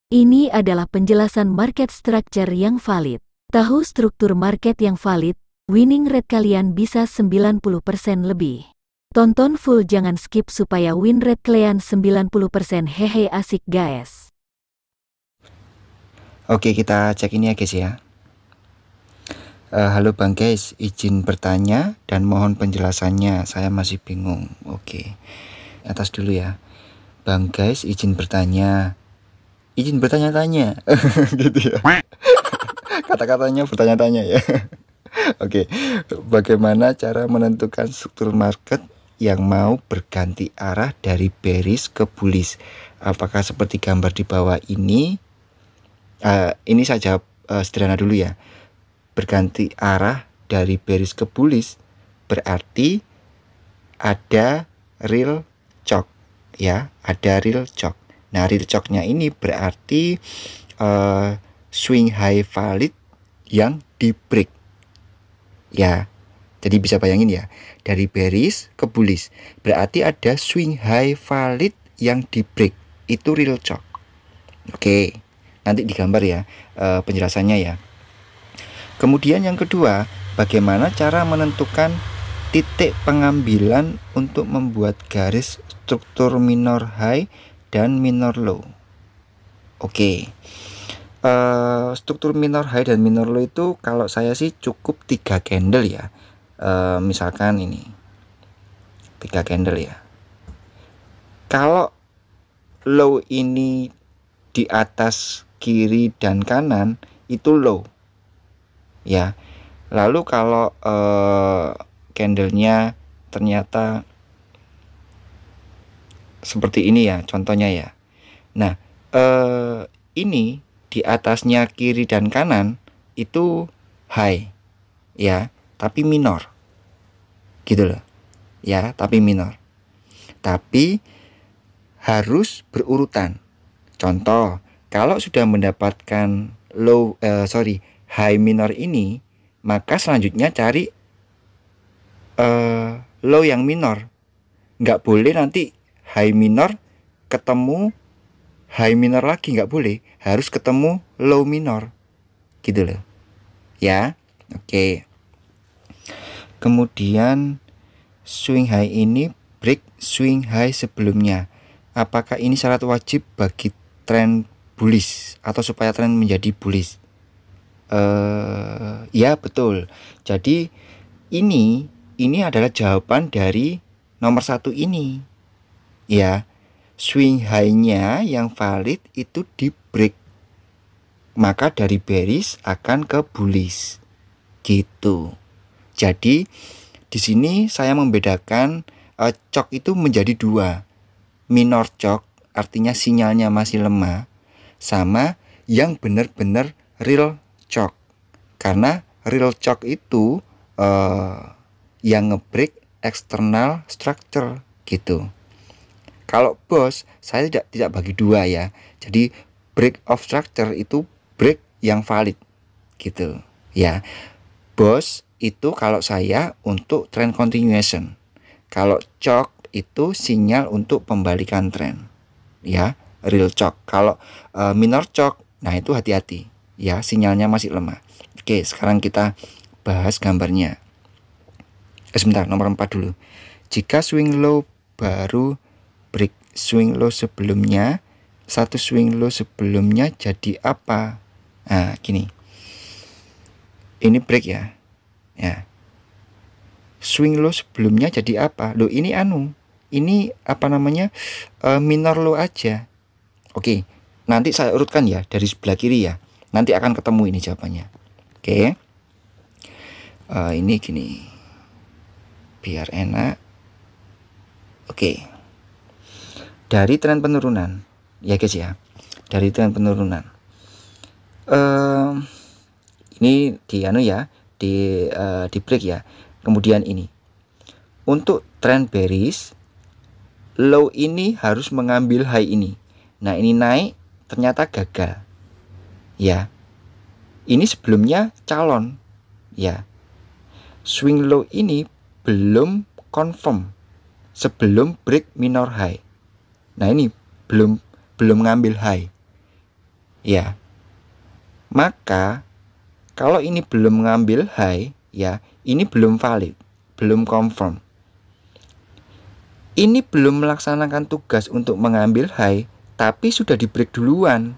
Ini adalah penjelasan market structure yang valid. Tahu struktur market yang valid, winning rate kalian bisa 90% lebih. Tonton full, jangan skip supaya win rate kalian 90%. Hehe, asik guys. Oke, kita cek ini ya guys ya. Halo Bang guys, izin bertanya dan mohon penjelasannya, saya masih bingung. Oke, atas dulu ya. Bang guys, izin bertanya-tanya gitu ya. Kata-katanya bertanya-tanya ya. Oke, bagaimana cara menentukan struktur market yang mau berganti arah dari bearish ke bullish? Apakah seperti gambar di bawah ini? Ini saja sederhana dulu ya. Berganti arah dari bearish ke bullish berarti ada real choke ya, ada real choke. Nah, real choke-nya ini berarti swing high valid yang di break ya. Jadi bisa bayangin ya, dari bearish ke bullish berarti ada swing high valid yang di break, itu real choke. Oke, nanti digambar ya penjelasannya ya. Kemudian yang kedua, bagaimana cara menentukan titik pengambilan untuk membuat garis struktur minor high dan minor low. Oke, struktur minor high dan minor low itu kalau saya sih cukup 3 candle ya. Misalkan ini 3 candle ya. Kalau low ini di atas kiri dan kanan itu low ya. Lalu kalau candlenya ternyata seperti ini ya contohnya ya. Nah, ini di atasnya kiri dan kanan itu high ya, tapi minor gitu loh ya, tapi minor, tapi harus berurutan. Contoh, kalau sudah mendapatkan high minor ini, maka selanjutnya cari low yang minor. Nggak boleh nanti high minor ketemu high minor lagi, nggak boleh, harus ketemu low minor gitu loh ya. Oke, kemudian swing high ini break swing high sebelumnya. Apakah ini syarat wajib bagi tren bullish atau supaya tren menjadi bullish? Ya betul. Jadi ini adalah jawaban dari nomor 1 ini ya. Swing high-nya yang valid itu di break, maka dari bearish akan ke bullish gitu. Jadi di sini saya membedakan choke itu menjadi 2. Minor choke artinya sinyalnya masih lemah, sama yang benar-benar real choke. Karena real choke itu yang ngebreak external structure gitu. Kalau bos, saya tidak bagi 2 ya. Jadi break of structure itu break yang valid gitu ya. Bos itu kalau saya untuk trend continuation. Kalau choke itu sinyal untuk pembalikan tren ya, real choke. Kalau minor choke, nah itu hati-hati ya, sinyalnya masih lemah. Oke, sekarang kita bahas gambarnya. Sebentar, nomor 4 dulu. Jika swing low baru break swing low sebelumnya, satu swing low sebelumnya jadi apa? Nah, gini. Ini break ya. Ya. Swing low sebelumnya jadi apa? Loh, ini ini apa namanya? Minor low aja. Oke. Nanti saya urutkan ya dari sebelah kiri ya. Nanti akan ketemu ini jawabannya. Oke. Ini gini. Biar enak. Oke. Dari tren penurunan ya guys ya, dari tren penurunan ini di break ya. Kemudian ini untuk tren bearish, low ini harus mengambil high ini. Nah, ini naik ternyata gagal ya. Ini sebelumnya calon ya. Swing low ini belum confirm sebelum break minor high. Nah, ini belum ngambil high. Ya. Maka kalau ini belum mengambil high, ya, ini belum valid, belum confirm. Ini belum melaksanakan tugas untuk mengambil high, tapi sudah di break duluan.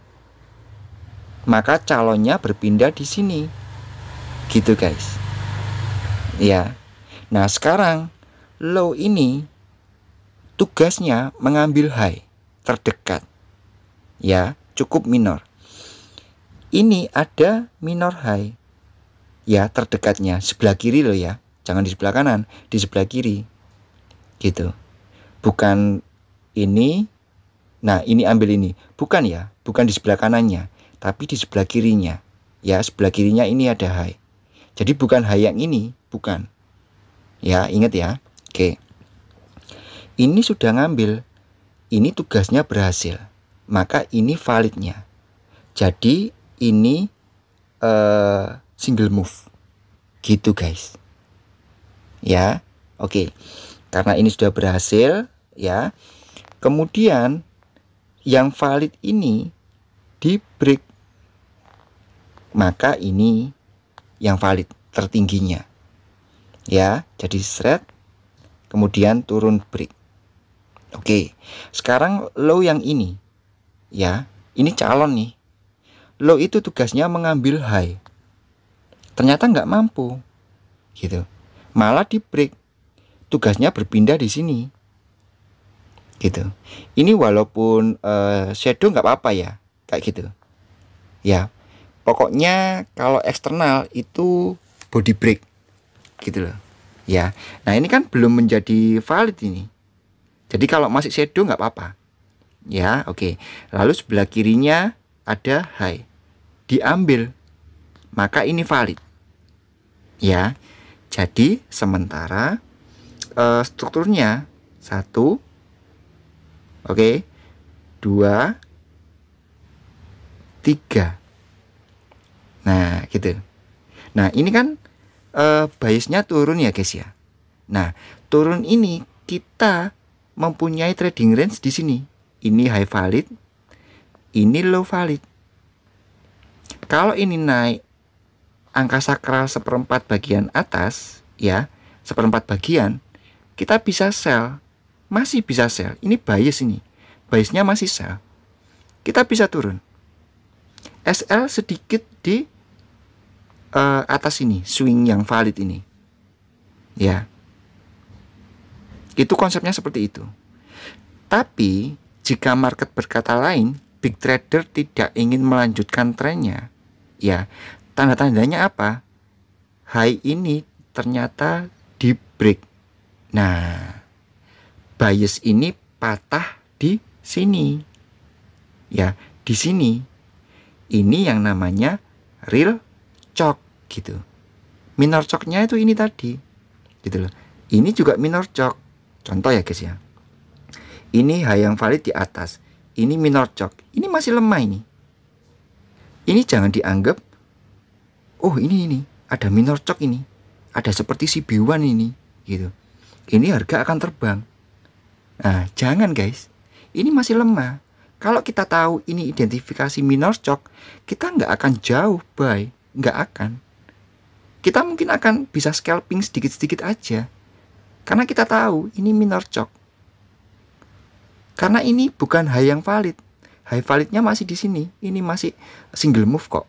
Maka calonnya berpindah di sini. Gitu, guys. Ya. Nah, sekarang low ini tugasnya mengambil high terdekat. Ya, cukup minor. Ini ada minor high. Ya, terdekatnya sebelah kiri loh ya. Jangan di sebelah kanan, di sebelah kiri. Gitu. Bukan ini. Nah, ini ambil ini. Bukan ya, bukan di sebelah kanannya, tapi di sebelah kirinya. Ya, sebelah kirinya ini ada high. Jadi bukan high yang ini, bukan. Ya, ingat ya. Oke. Ini sudah ngambil. Ini tugasnya berhasil. Maka ini validnya. Jadi ini single move. Gitu, guys. Ya, oke. Karena ini sudah berhasil, ya. Kemudian yang valid ini di break. Maka ini yang valid tertingginya. Ya, jadi thread kemudian turun break. Oke. Sekarang low yang ini. Ya, ini calon nih. Low itu tugasnya mengambil high. Ternyata nggak mampu. Gitu. Malah di break. Tugasnya berpindah di sini. Gitu. Ini walaupun shadow nggak apa-apa ya, kayak gitu. Ya, pokoknya kalau eksternal itu body break, gitu loh. Ya, nah ini kan belum menjadi valid ini. Jadi kalau masih shadow nggak apa-apa. Ya, oke. Lalu sebelah kirinya ada high, diambil, maka ini valid. Ya, jadi sementara strukturnya 1, oke, 2, 3. Nah, gitu. Nah, ini kan biasnya turun ya, guys ya. Nah, turun ini kita mempunyai trading range di sini. Ini high valid, ini low valid. Kalau ini naik angka sakral 1/4 bagian atas, ya, 1/4 bagian, kita bisa sell, masih bisa sell. Ini bias ini, biasnya masih sell. Kita bisa turun. SL sedikit di atas ini, swing yang valid ini. Ya. Itu konsepnya seperti itu. Tapi jika market berkata lain, big trader tidak ingin melanjutkan trennya, ya, tanda-tandanya apa? High ini ternyata di break. Nah, bias ini patah di sini. Ya, di sini. Ini yang namanya real choke gitu. Minor choke-nya itu ini tadi. Gitu loh. Ini juga minor choke. Contoh ya, guys ya. Ini high yang valid di atas. Ini minor choke. Ini masih lemah ini. Ini jangan dianggap, oh ini ada minor choke ini. Ada seperti si B1 ini gitu. Ini harga akan terbang. Nah, jangan, guys. Ini masih lemah. Kalau kita tahu ini identifikasi minor choke, kita nggak akan jauh buy, nggak akan. Kita mungkin akan bisa scalping sedikit-sedikit aja, karena kita tahu ini minor choke. Karena ini bukan high yang valid, high validnya masih di sini, ini masih single move kok,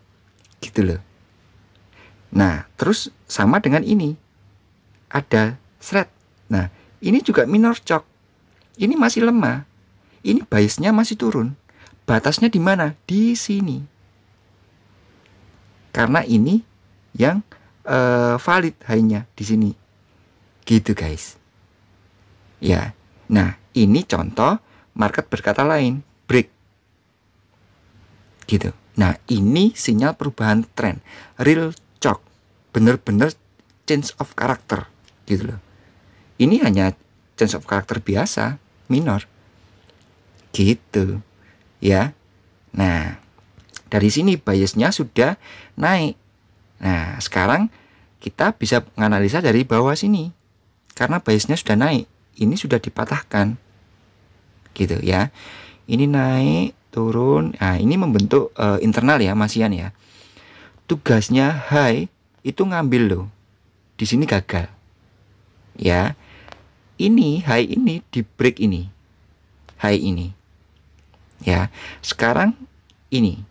gitu loh. Nah, terus sama dengan ini, ada thread. Nah, ini juga minor choke, ini masih lemah. Ini biasnya masih turun. Batasnya di mana? Di sini. Karena ini yang valid high-nya di sini. Gitu, guys. Ya. Nah, ini contoh market berkata lain, break. Gitu. Nah, ini sinyal perubahan tren, real choke. Bener-bener change of character, gitu loh. Ini hanya change of character biasa, minor. Gitu ya. Nah, dari sini biasnya sudah naik. Nah, sekarang kita bisa menganalisa dari bawah sini. Karena biasnya sudah naik, ini sudah dipatahkan. Gitu ya. Ini naik, turun. Nah, ini membentuk internal ya, masian ya. Tugasnya high itu ngambil low. Di sini gagal. Ya. Ini high ini di break ini. High ini. Ya. Sekarang ini.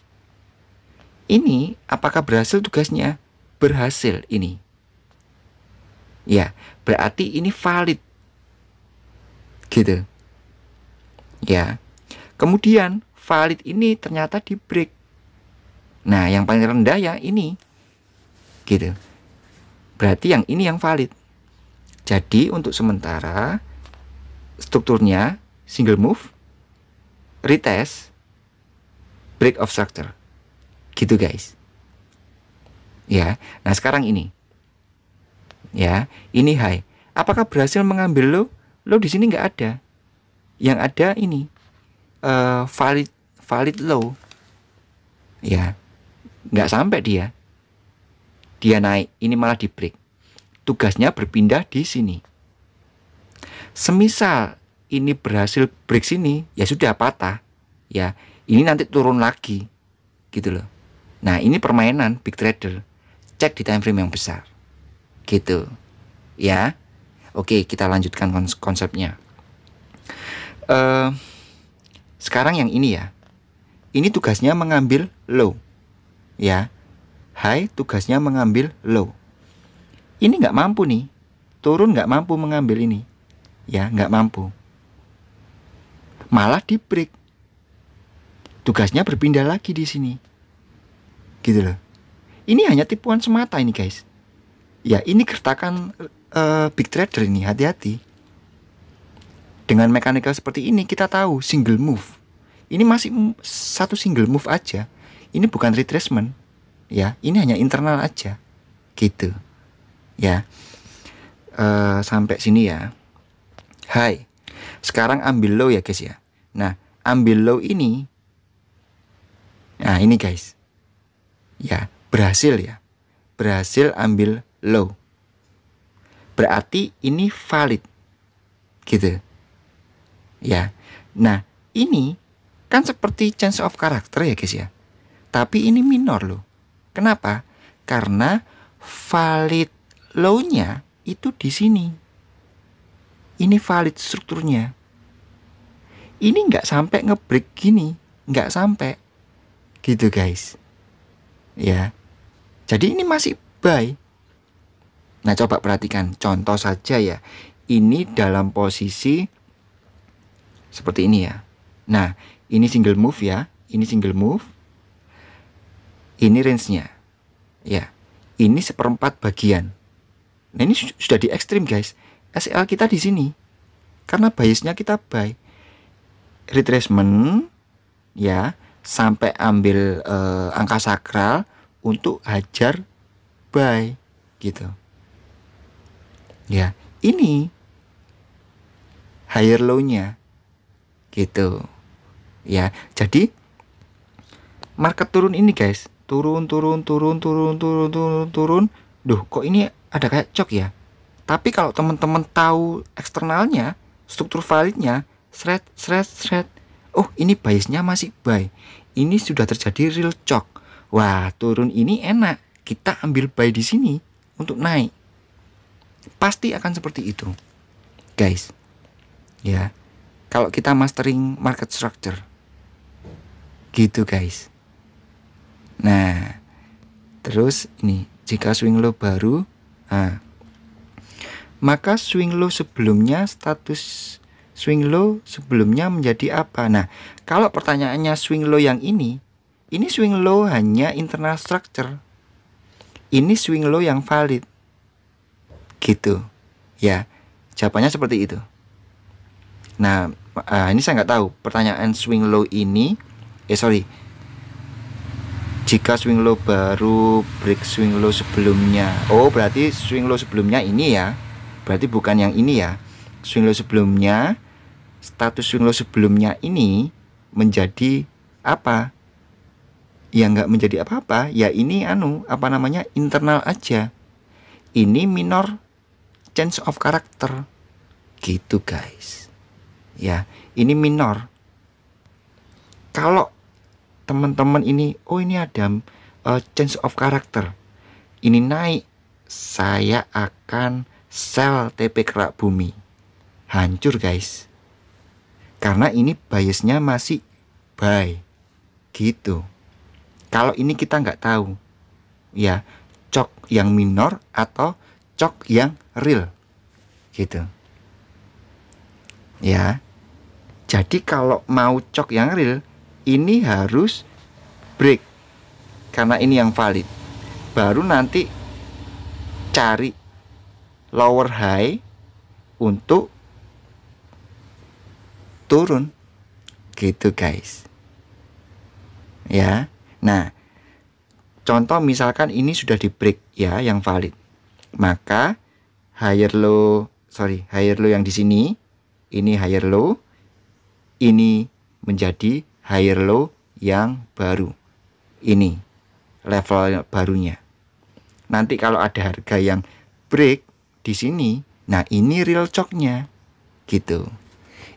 Ini apakah berhasil tugasnya? Berhasil ini. Ya, berarti ini valid. Gitu. Ya. Kemudian valid ini ternyata di break. Nah, yang paling rendah ya ini. Gitu. Berarti yang ini yang valid. Jadi untuk sementara strukturnya single move, retest, break of structure. Gitu guys. Ya. Nah, sekarang ini. Ya, ini high. Apakah berhasil mengambil low? Low di sini nggak ada. Yang ada ini valid low. Ya, nggak sampai dia. Dia naik, ini malah di break. Tugasnya berpindah di sini. Semisal ini berhasil break sini, ya sudah patah. Ya, ini nanti turun lagi. Gitu loh. Nah, ini permainan big trader. Cek di time frame yang besar. Gitu. Ya. Oke, kita lanjutkan konsepnya. Sekarang yang ini ya. Ini tugasnya mengambil low. Ya. High tugasnya mengambil low. Ini nggak mampu nih. Turun nggak mampu mengambil ini. Ya, nggak mampu. Malah di break. Tugasnya berpindah lagi di sini. Gitu loh. Ini hanya tipuan semata ini guys. Ya, ini gertakan big trader ini, hati-hati. Dengan mekanikal seperti ini kita tahu single move. Ini masih satu single move aja. Ini bukan retracement. Ya, ini hanya internal aja. Gitu. Ya. Sampai sini ya. High. Sekarang ambil low ya guys ya. Nah, ambil low ini. Nah, ini guys. Ya, berhasil ya. Berhasil ambil low. Berarti ini valid. Gitu. Ya. Nah, ini kan seperti change of character ya guys ya. Tapi ini minor loh. Kenapa? Karena valid low-nya itu di sini. Ini valid strukturnya. Ini nggak sampai ngebreak gini. Nggak sampai. Gitu guys. Ya. Jadi ini masih buy. Nah, coba perhatikan contoh saja ya. Ini dalam posisi seperti ini ya. Nah, ini single move ya. Ini single move. Ini range-nya. Ya. Ini seperempat bagian. Nah, ini sudah di ekstrim guys. SL kita di sini. Karena biasnya kita buy. Retracement ya, sampai ambil angka sakral untuk hajar buy gitu. Ya, ini higher low-nya gitu. Ya, jadi market turun ini guys, turun. Duh, kok ini ada kayak cok ya? Tapi kalau teman-teman tahu eksternalnya, struktur validnya, shred. Oh, ini biasnya masih buy. Ini sudah terjadi real cok. Wah, turun ini enak. Kita ambil buy di sini untuk naik. Pasti akan seperti itu, guys. Ya, kalau kita mastering market structure, gitu guys. Nah, terus ini jika swing low baru, maka swing low sebelumnya status swing low sebelumnya menjadi apa? Nah, kalau pertanyaannya swing low yang ini swing low hanya internal structure. Ini swing low yang valid. Gitu. Ya, jawabannya seperti itu. Nah, ini saya nggak tahu pertanyaan swing low ini. Jika swing low baru break swing low sebelumnya. Oh, berarti swing low sebelumnya ini ya. Berarti bukan yang ini ya. Swing low sebelumnya, status swing low sebelumnya ini menjadi apa? Ya nggak menjadi apa-apa. Ya ini internal aja. Ini minor change of character. Gitu guys. Ya, ini minor. Kalau teman-teman ini, oh ini ada change of character, ini naik, saya akan sell TP Kerak Bumi. Hancur guys. Karena ini biasnya masih buy. Gitu. Kalau ini kita nggak tahu. Ya, cok yang minor atau cok yang real. Gitu. Ya. Jadi kalau mau cok yang real, ini harus break. Karena ini yang valid. Baru nanti cari lower high untuk turun. Gitu guys. Ya. Nah, contoh misalkan ini sudah di break ya yang valid. Maka higher low yang di sini, ini higher low, ini menjadi higher low yang baru. Ini level barunya. Nanti kalau ada harga yang break di sini, nah ini real coknya. Gitu.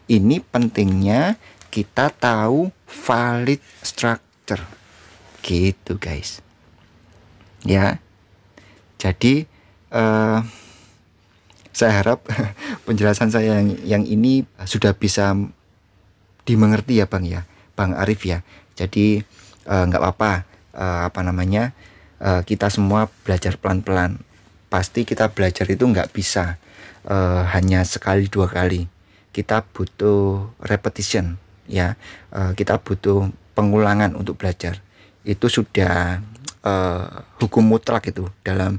Ini pentingnya kita tahu valid structure. Gitu guys. Ya. Jadi saya harap penjelasan saya yang ini sudah bisa dimengerti ya Bang ya, Bang Arif ya. Jadi nggak apa-apa, kita semua belajar pelan-pelan. Pasti kita belajar itu nggak bisa hanya sekali dua kali. Kita butuh repetition ya, kita butuh pengulangan untuk belajar. Itu sudah hukum mutlak itu dalam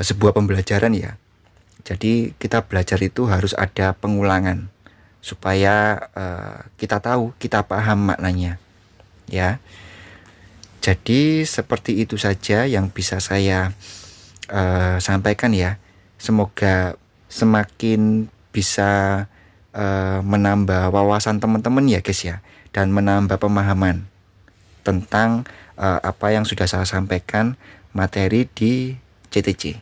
sebuah pembelajaran ya. Jadi kita belajar itu harus ada pengulangan supaya kita tahu, kita paham maknanya ya. Jadi seperti itu saja yang bisa saya sampaikan ya. Semoga semakin bisa menambah wawasan teman-teman ya guys ya, dan menambah pemahaman tentang apa yang sudah saya sampaikan materi di CTC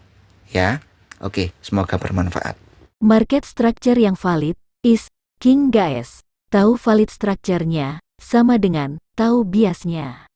ya. Oke, semoga bermanfaat. Market structure yang valid is king guys. Tahu valid structure-nya sama dengan tahu biasnya.